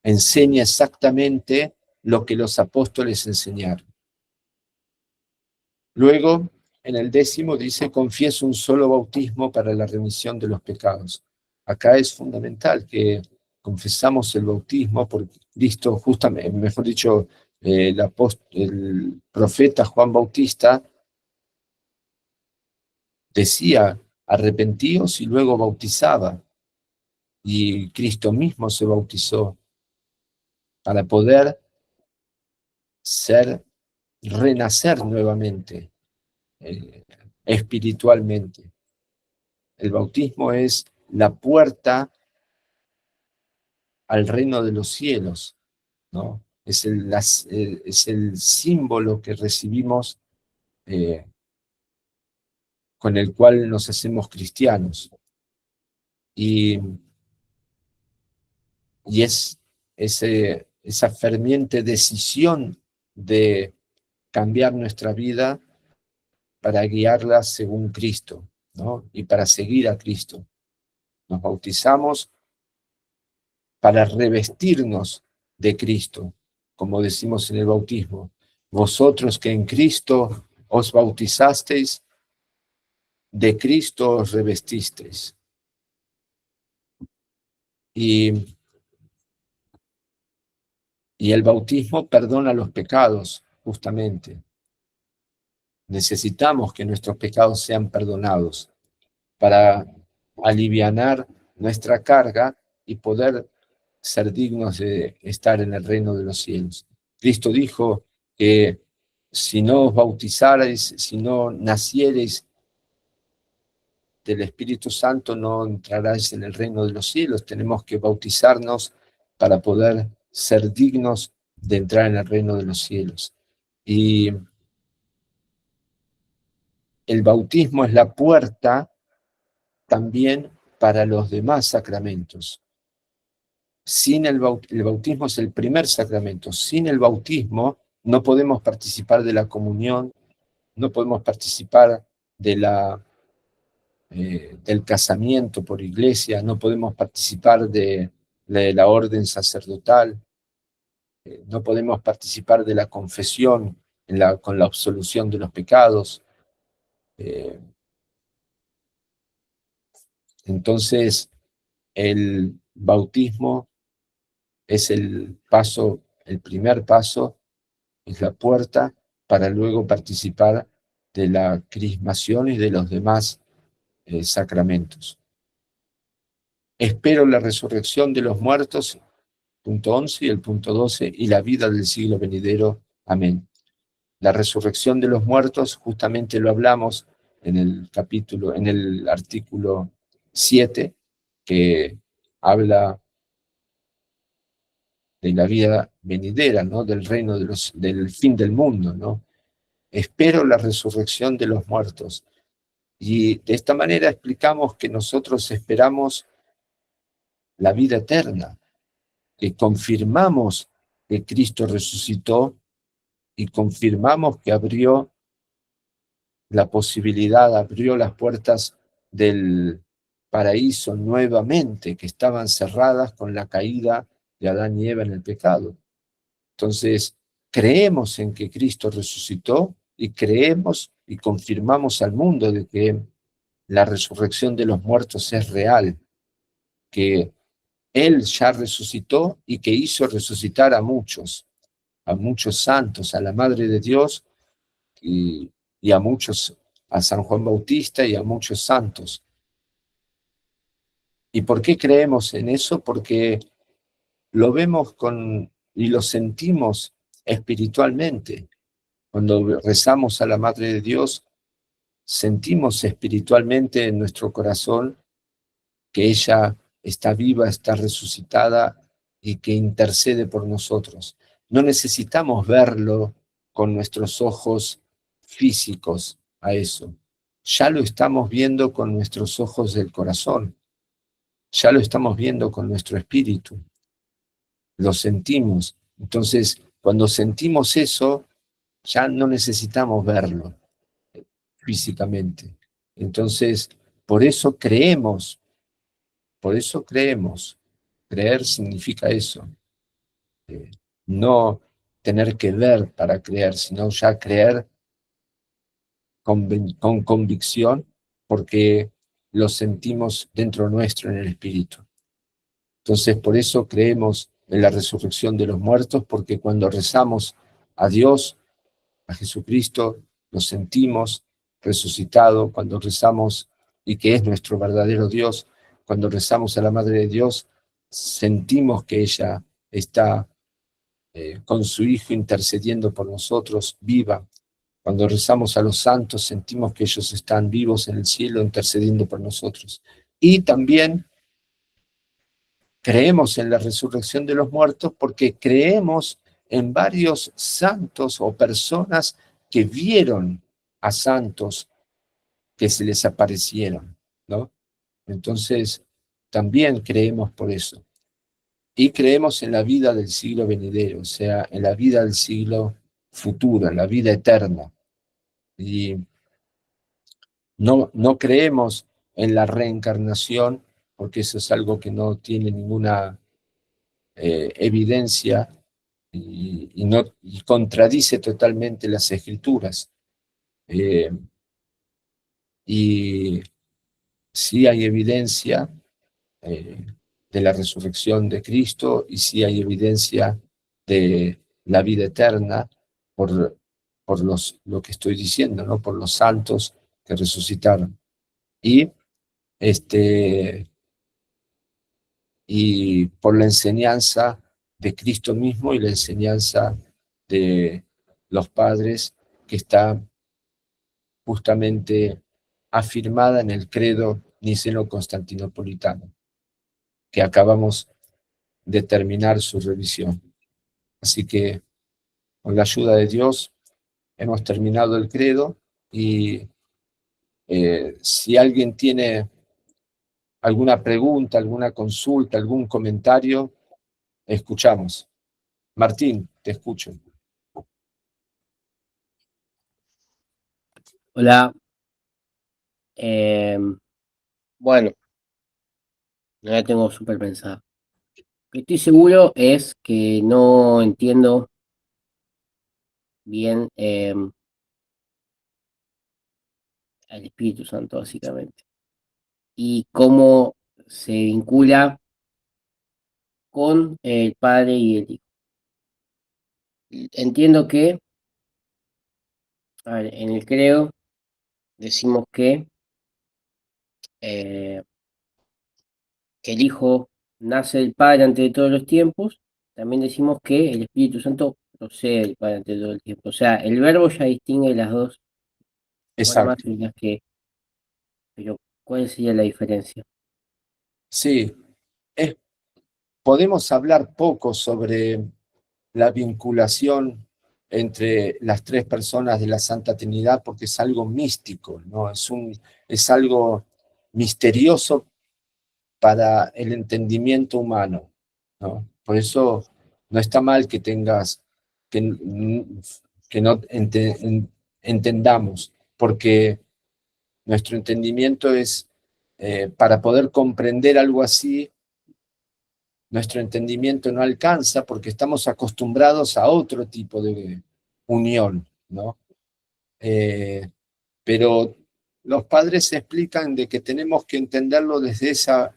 enseña exactamente lo que los apóstoles enseñaron. Luego, en el 10 dice, confieso un solo bautismo para la remisión de los pecados. Acá es fundamental que confesamos el bautismo porque Cristo, justamente, mejor dicho, el profeta Juan Bautista decía, arrepentíos y luego bautizaba. Y Cristo mismo se bautizó para poder renacer nuevamente espiritualmente. El bautismo es la puerta al reino de los cielos, ¿no? Es el símbolo que recibimos con el cual nos hacemos cristianos. Y es esa ferviente decisión de cambiar nuestra vida para guiarla según Cristo, ¿no? Y para seguir a Cristo. Nos bautizamos para revestirnos de Cristo, como decimos en el bautismo. Vosotros que en Cristo os bautizasteis, de Cristo os revestisteis. Y el bautismo perdona los pecados, justamente. Necesitamos que nuestros pecados sean perdonados para alivianar nuestra carga y poder ser dignos de estar en el reino de los cielos. Cristo dijo que si no os bautizarais, si no naciereis del Espíritu Santo, no entraráis en el reino de los cielos. Tenemos que bautizarnos para poder ser dignos de entrar en el reino de los cielos. Y el bautismo es la puerta también para los demás sacramentos. Sin el bautismo es el primer sacramento. Sin el bautismo no podemos participar de la comunión, no podemos participar del casamiento por iglesia, no podemos participar de la orden sacerdotal, no podemos participar de la confesión con la absolución de los pecados. Entonces, el bautismo es el primer paso, es la puerta para luego participar de la crismación y de los demás sacramentos. Espero la resurrección de los muertos, punto 11, y el punto 12, y la vida del siglo venidero. Amén. La resurrección de los muertos, justamente lo hablamos en el artículo 7, que habla de la vida venidera, ¿no? Del reino del fin del mundo, ¿no? Espero la resurrección de los muertos. Y de esta manera explicamos que nosotros esperamos la vida eterna, que confirmamos que Cristo resucitó y confirmamos que abrió la posibilidad, abrió las puertas del paraíso nuevamente, que estaban cerradas con la caída de Adán y Eva en el pecado. Entonces, creemos en que Cristo resucitó y creemos y confirmamos al mundo de que la resurrección de los muertos es real, que Él ya resucitó y que hizo resucitar a muchos santos, a la Madre de Dios y a muchos, a San Juan Bautista y a muchos santos. ¿Y por qué creemos en eso? Porque lo vemos y lo sentimos espiritualmente. Cuando rezamos a la Madre de Dios, sentimos espiritualmente en nuestro corazón que ella está viva, está resucitada y que intercede por nosotros. No necesitamos verlo con nuestros ojos físicos a eso. Ya lo estamos viendo con nuestros ojos del corazón. Ya lo estamos viendo con nuestro espíritu. Lo sentimos. Entonces, cuando sentimos eso, ya no necesitamos verlo físicamente. Entonces, por eso creemos, por eso creemos. Creer significa eso. No tener que ver para creer, sino ya creer con convicción porque lo sentimos dentro nuestro en el espíritu. Entonces, por eso creemos en la resurrección de los muertos, porque cuando rezamos a Dios, a Jesucristo, lo sentimos resucitado. Cuando rezamos, y que es nuestro verdadero Dios, cuando rezamos a la Madre de Dios, sentimos que ella está con su Hijo intercediendo por nosotros, viva. Cuando rezamos a los santos, sentimos que ellos están vivos en el cielo intercediendo por nosotros. Y también creemos en la resurrección de los muertos porque creemos en varios santos o personas que vieron a santos que se les aparecieron, ¿no? Entonces, también creemos por eso. Y creemos en la vida del siglo venidero, o sea, en la vida del siglo futuro, en la vida eterna. Y no creemos en la reencarnación, porque eso es algo que no tiene ninguna evidencia y contradice totalmente las escrituras. Eh, y sí hay evidencia eh, de la resurrección de Cristo y sí hay evidencia de la vida eterna por lo que estoy diciendo, ¿no? Por los santos que resucitaron. Y, este, y por la enseñanza de Cristo mismo y la enseñanza de los padres que está justamente afirmada en el credo niceno-constantinopolitano, que acabamos de terminar su revisión. Así que, con la ayuda de Dios, hemos terminado el credo y si alguien tiene alguna pregunta, alguna consulta, algún comentario, escuchamos. Martín, te escucho. Hola. Bueno, no la tengo súper pensada. Lo que estoy seguro es que no entiendo bien al Espíritu Santo, básicamente, y cómo se vincula con el Padre y el Hijo. Entiendo que, a ver, en el credo decimos eh, que el Hijo nace del Padre antes de todos los tiempos, también decimos que el Espíritu Santo procede del Padre antes de todo el tiempo. O sea, el verbo ya distingue las dos formas Exacto. en las que, pero ¿cuál sería la diferencia? Sí, es, podemos hablar poco sobre la vinculación entre las tres personas de la Santa Trinidad porque es algo místico, ¿no? Es algo misterioso para el entendimiento humano, ¿no? Por eso no está mal que tengas, que, que no entendamos, porque nuestro entendimiento es, para poder comprender algo así, nuestro entendimiento no alcanza porque estamos acostumbrados a otro tipo de unión, ¿no? Eh, pero los padres explican de que tenemos que entenderlo desde esa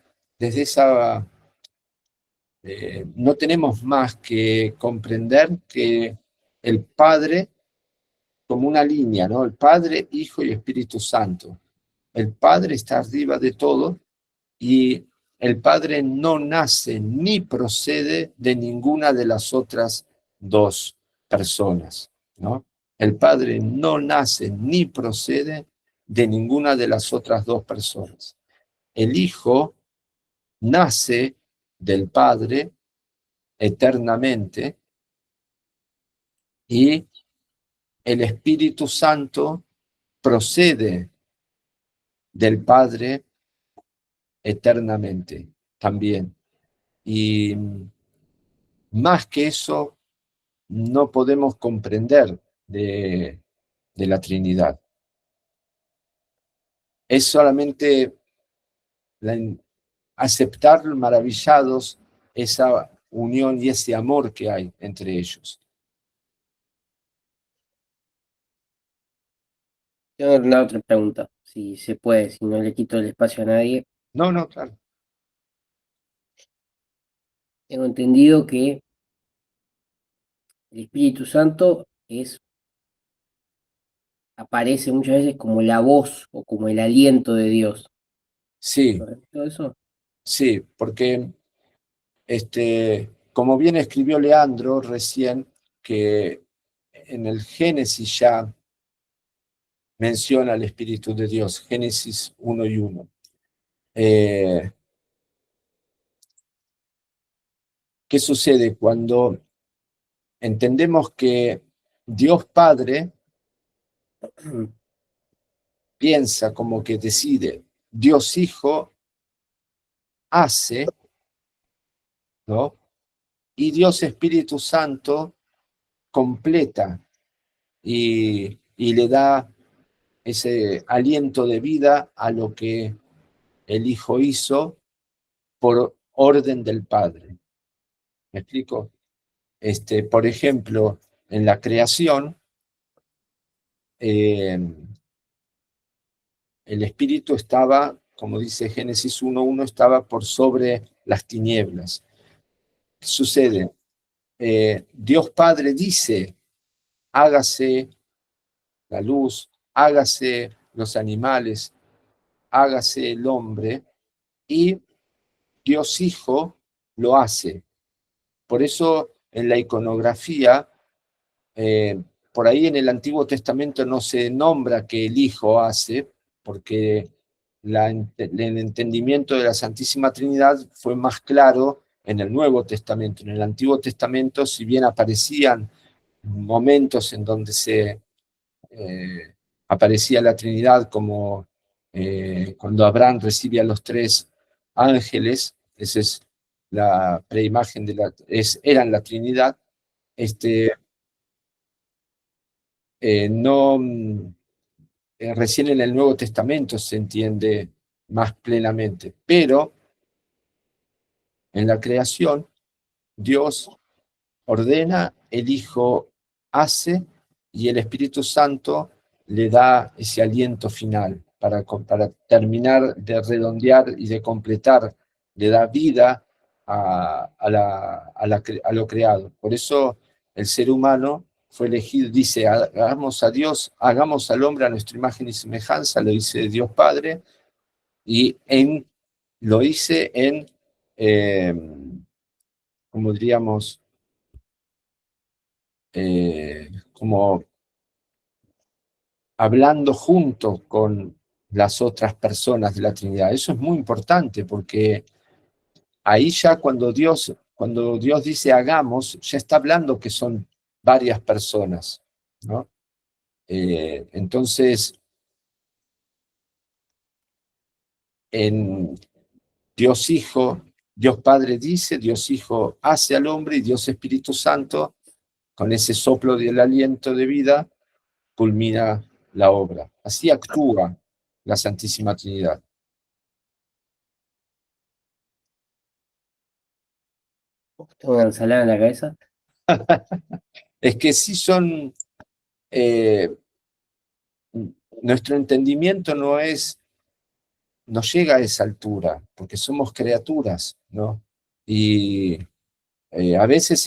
no tenemos más que comprender que el Padre como una línea, ¿no? El Padre, Hijo y Espíritu Santo. El Padre está arriba de todo y el Padre no nace ni procede de ninguna de las otras dos personas, ¿no? El Padre no nace ni procede de ninguna de las otras dos personas. El Hijo nace del Padre eternamente y el Espíritu Santo procede del Padre eternamente también. Y más que eso, no podemos comprender de la Trinidad. Es solamente la, aceptar maravillados esa unión y ese amor que hay entre ellos. Tengo una otra pregunta, si se puede, si no le quito el espacio a nadie. No, no, claro. Tengo entendido que el Espíritu Santo aparece muchas veces como la voz o como el aliento de Dios. Sí, ¿Correcto eso? sí, porque como bien escribió Leandro recién, que en el Génesis ya menciona al Espíritu de Dios, Génesis 1 y 1. ¿Qué sucede cuando entendemos que Dios Padre piensa como que decide, Dios Hijo hace, ¿no? Y Dios Espíritu Santo completa y le da ese aliento de vida a lo que el Hijo hizo por orden del Padre. ¿Me explico? Por ejemplo, en la creación, eh, el Espíritu estaba, como dice Génesis 1.1, estaba por sobre las tinieblas. ¿Qué sucede? Dios Padre dice, hágase la luz, hágase los animales, hágase el hombre, y Dios Hijo lo hace. Por eso en la iconografía, por ahí en el Antiguo Testamento no se nombra que el Hijo hace, porque el entendimiento de la Santísima Trinidad fue más claro en el Nuevo Testamento. En el Antiguo Testamento, si bien aparecían momentos en donde aparecía la Trinidad, como cuando Abraham recibe a los tres ángeles, esa es la preimagen eran la Trinidad, este, no, recién en el Nuevo Testamento se entiende más plenamente, pero en la creación Dios ordena, el Hijo hace y el Espíritu Santo le da ese aliento final para terminar de redondear y de completar, le da vida a lo creado. Por eso el ser humano fue elegido, dice, hagamos a Dios, hagamos al hombre a nuestra imagen y semejanza, lo dice Dios Padre, y lo hice en, como diríamos, como hablando junto con las otras personas de la Trinidad. Eso es muy importante porque ahí ya cuando Dios dice hagamos, ya está hablando que son varias personas, ¿no? Entonces, en Dios Hijo, Dios Padre dice, Dios Hijo hace al hombre y Dios Espíritu Santo, con ese soplo del aliento de vida, culmina la obra. Así actúa la Santísima Trinidad. Tengo una ensalada en la cabeza. Es que sí son, nuestro entendimiento no llega a esa altura, porque somos criaturas, ¿no? Y a veces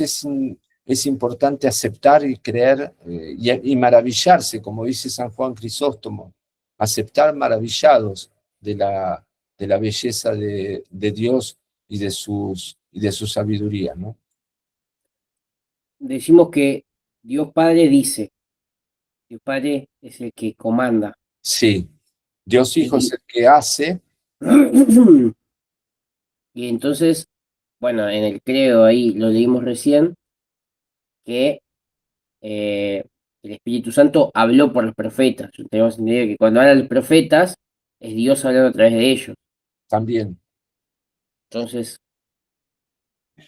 es importante aceptar y creer y maravillarse, como dice San Juan Crisóstomo, aceptar maravillados de la belleza de Dios y de su sabiduría, ¿no? Decimos que Dios Padre dice, Dios Padre es el que comanda. Sí, Dios Hijo es Y, el que hace, y entonces, bueno, en el credo ahí lo leímos recién, que el Espíritu Santo habló por los profetas. Tenemos entendido que cuando hablan los profetas, es Dios hablando a través de ellos. también. Entonces,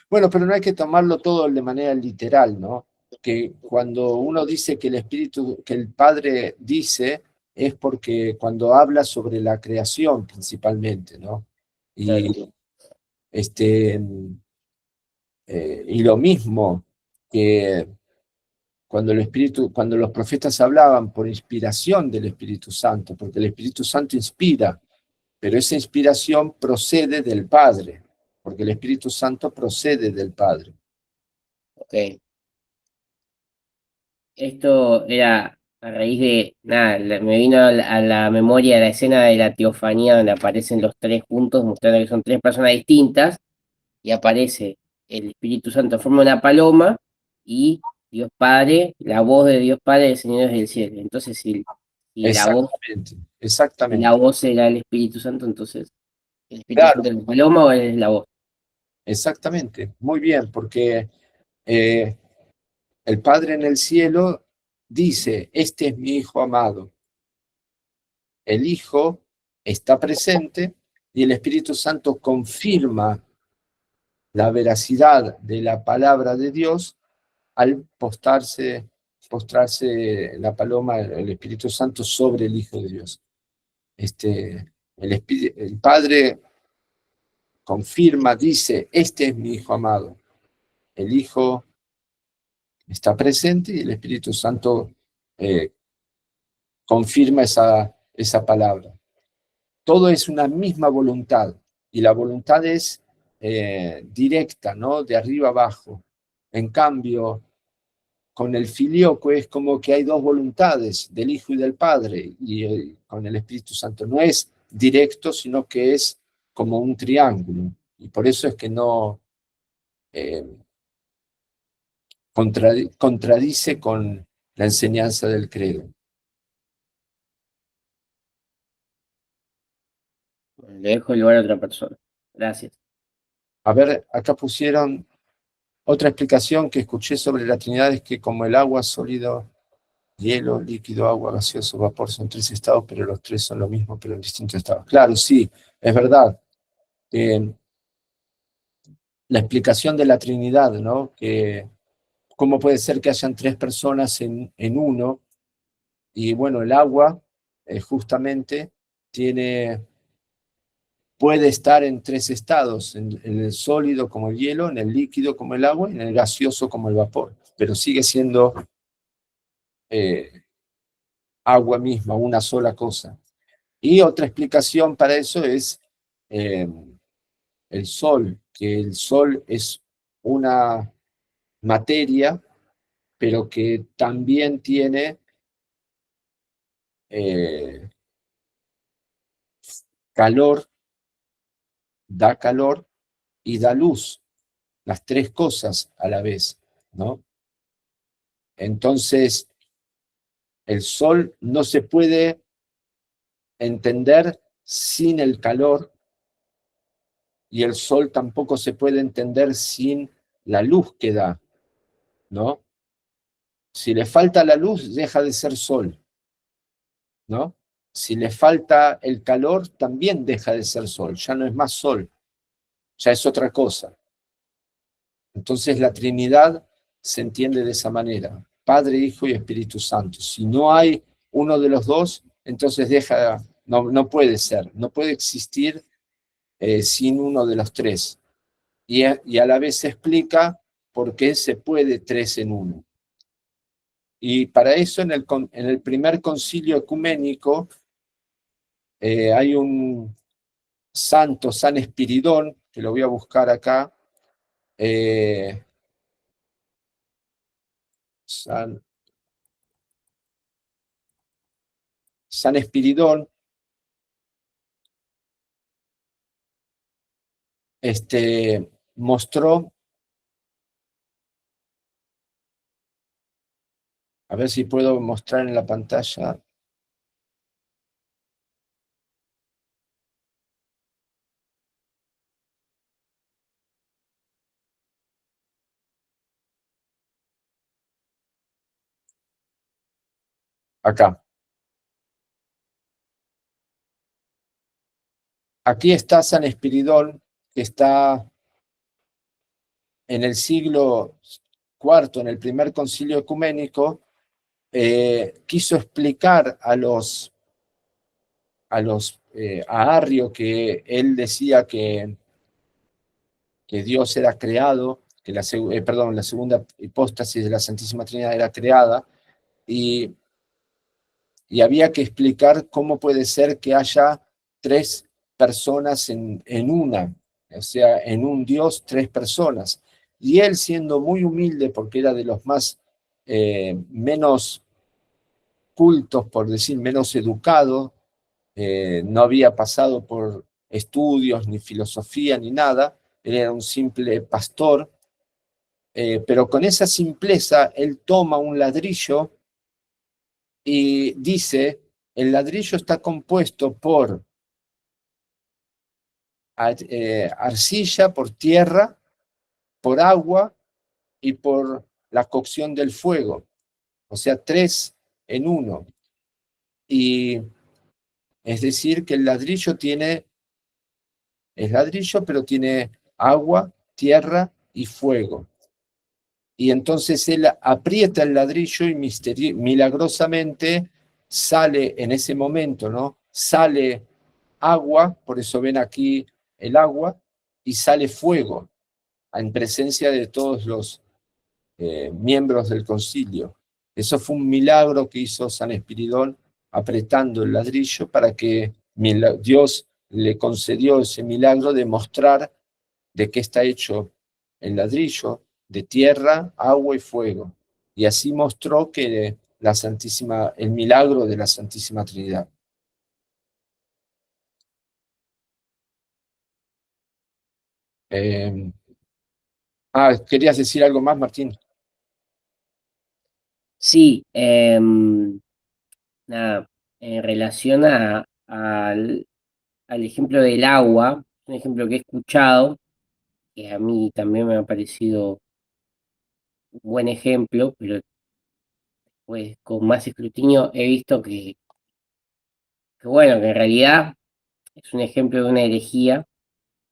Bueno, pero no hay que tomarlo todo de manera literal, ¿no? Que cuando uno dice que el Espíritu, que el Padre dice, es porque cuando habla sobre la creación principalmente, ¿no? claro, Y, este, y lo mismo que cuando los profetas hablaban por inspiración del Espíritu Santo, porque el Espíritu Santo inspira, pero esa inspiración procede del Padre, porque el Espíritu Santo procede del Padre. ok. Esto era a raíz de, nada, me vino a la memoria la escena de la teofanía donde aparecen los tres juntos, mostrando que son tres personas distintas, y aparece el Espíritu Santo en forma de una paloma y Dios Padre, la voz de Dios Padre del Señor del cielo. Entonces, si Exactamente, si la exactamente. voz era el Espíritu Santo, entonces el Espíritu Claro, Santo es la paloma o es la voz. exactamente. Muy bien, porque eh, el Padre en el cielo dice, este es mi Hijo amado. El Hijo está presente y el Espíritu Santo confirma la veracidad de la palabra de Dios al postrarse la paloma, el Espíritu Santo sobre el Hijo de Dios. El Padre confirma, dice, este es mi Hijo amado. El Hijo está presente y el Espíritu Santo eh, confirma esa palabra. Todo es una misma voluntad y la voluntad es directa, ¿no? De arriba abajo. En cambio, con el filioco es como que hay dos voluntades, del Hijo y del Padre, y con el Espíritu Santo no es directo, sino que es como un triángulo. Y por eso es que no eh, contradice con la enseñanza del credo. Le dejo el lugar a otra persona. Gracias. A ver, acá pusieron otra explicación que escuché sobre la Trinidad, es que como el agua, sólido, hielo, líquido, agua, gaseoso, vapor, son tres estados, pero los tres son lo mismo, pero en distintos estados. Claro, sí, es verdad. La explicación de la Trinidad, ¿no? Que cómo puede ser que hayan tres personas en uno, y bueno, el agua justamente puede estar en tres estados, en el sólido como el hielo, en el líquido como el agua y en el gaseoso como el vapor, pero sigue siendo eh, agua misma, una sola cosa. Y otra explicación para eso es eh, el sol, que el sol es una materia pero que también tiene calor, da calor y da luz, las tres cosas a la vez, ¿no? Entonces, el sol no se puede entender sin el calor y el sol tampoco se puede entender sin la luz que da, ¿no? Si le falta la luz, deja de ser sol, ¿no? Si le falta el calor, también deja de ser sol, ya no es más sol, ya es otra cosa. Entonces la Trinidad se entiende de esa manera, Padre, Hijo y Espíritu Santo. Si no hay uno de los dos, entonces no puede ser, no puede existir sin uno de los tres. Y a la vez se explica por qué se puede tres en uno. Y para eso en el primer concilio ecuménico hay un santo, San Espiridón, que lo voy a buscar acá, San Espiridón, mostró, a ver si puedo mostrar en la pantalla, acá. Aquí está San Espiridón, que está en el siglo IV, en el primer concilio ecuménico, quiso explicar a Arrio, que él decía que Dios era creado, que la segunda hipóstasis de la Santísima Trinidad era creada, y había que explicar cómo puede ser que haya tres personas en una, o sea, en un Dios, tres personas. Y él, siendo muy humilde, porque era de los más menos cultos, por decir, menos educados, no había pasado por estudios, ni filosofía, ni nada, él era un simple pastor, pero con esa simpleza él toma un ladrillo y dice, el ladrillo está compuesto por arcilla, por tierra, por agua y por la cocción del fuego, o sea, tres en uno. Y es decir, que el ladrillo es ladrillo, pero tiene agua, tierra y fuego. Y entonces él aprieta el ladrillo y milagrosamente sale en ese momento, ¿no? Sale agua, por eso ven aquí el agua, y sale fuego en presencia de todos los miembros del concilio. Eso fue un milagro que hizo San Espiridón apretando el ladrillo para que Dios le concedió ese milagro de mostrar de qué está hecho el ladrillo, de tierra, agua y fuego. Y así mostró que el milagro de la Santísima Trinidad. ¿Querías decir algo más, Martín? Sí, nada, en relación al ejemplo del agua, un ejemplo que he escuchado, que a mí también me ha parecido un buen ejemplo, pero pues con más escrutinio he visto que bueno, que en realidad es un ejemplo de una herejía,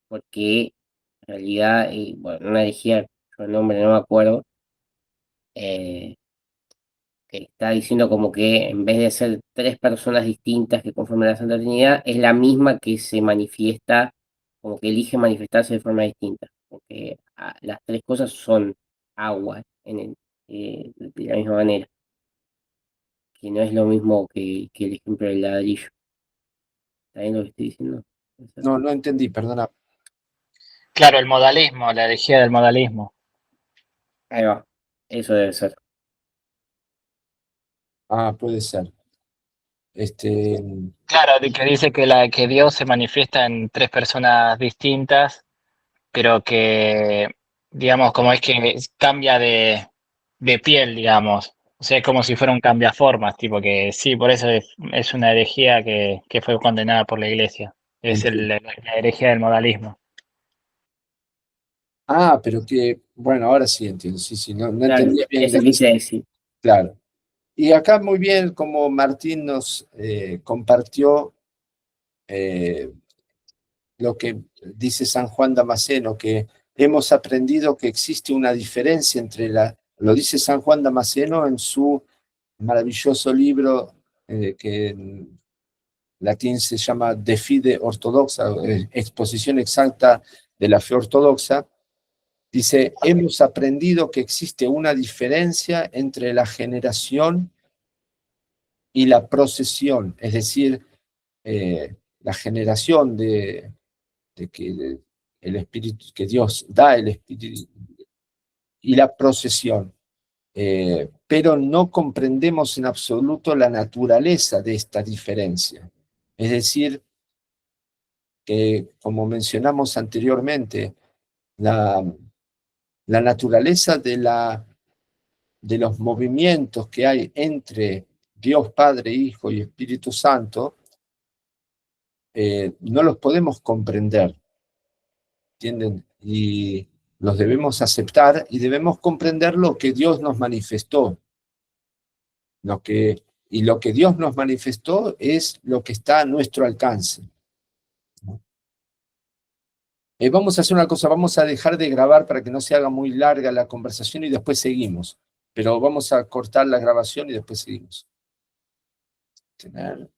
porque en realidad, bueno, una herejía, yo el nombre no me acuerdo, eh, que está diciendo como que en vez de ser tres personas distintas que conforman la Santa Trinidad, es la misma que se manifiesta, como que elige manifestarse de forma distinta, porque las tres cosas son agua de la misma manera, que no es lo mismo que el ejemplo del ladrillo. ¿Está bien lo que estoy diciendo? No, no entendí, perdona. Claro, el modalismo, la herejía del modalismo. Ahí va, eso debe ser. Ah, puede ser. Claro, de que dice que Dios se manifiesta en tres personas distintas, pero que, digamos, como es que cambia de piel, digamos. O sea, es como si fuera un cambiaformas, tipo que sí, por eso es una herejía que fue condenada por la iglesia. Es la herejía del modalismo. Ah, pero que, bueno, ahora sí entiendo, sí, sí, no Claro, entendía bien eso de qué quise decir. claro. Y acá muy bien, como Martín nos compartió lo que dice San Juan Damasceno, que hemos aprendido que existe una diferencia entre lo dice San Juan Damasceno en su maravilloso libro que en latín se llama De Fide Ortodoxa, exposición exacta de la fe ortodoxa. Dice, hemos aprendido que existe una diferencia entre la generación y la procesión, es decir, la generación de que el Espíritu, que Dios da el Espíritu y la procesión. Pero no comprendemos en absoluto la naturaleza de esta diferencia. Es decir, que como mencionamos anteriormente, la, la naturaleza de los movimientos que hay entre Dios Padre, Hijo y Espíritu Santo, no los podemos comprender, ¿entienden? Y los debemos aceptar y debemos comprender lo que Dios nos manifestó. Y lo que Dios nos manifestó es lo que está a nuestro alcance. Vamos a hacer una cosa, vamos a dejar de grabar para que no se haga muy larga la conversación y después seguimos. Pero vamos a cortar la grabación y después seguimos. Tener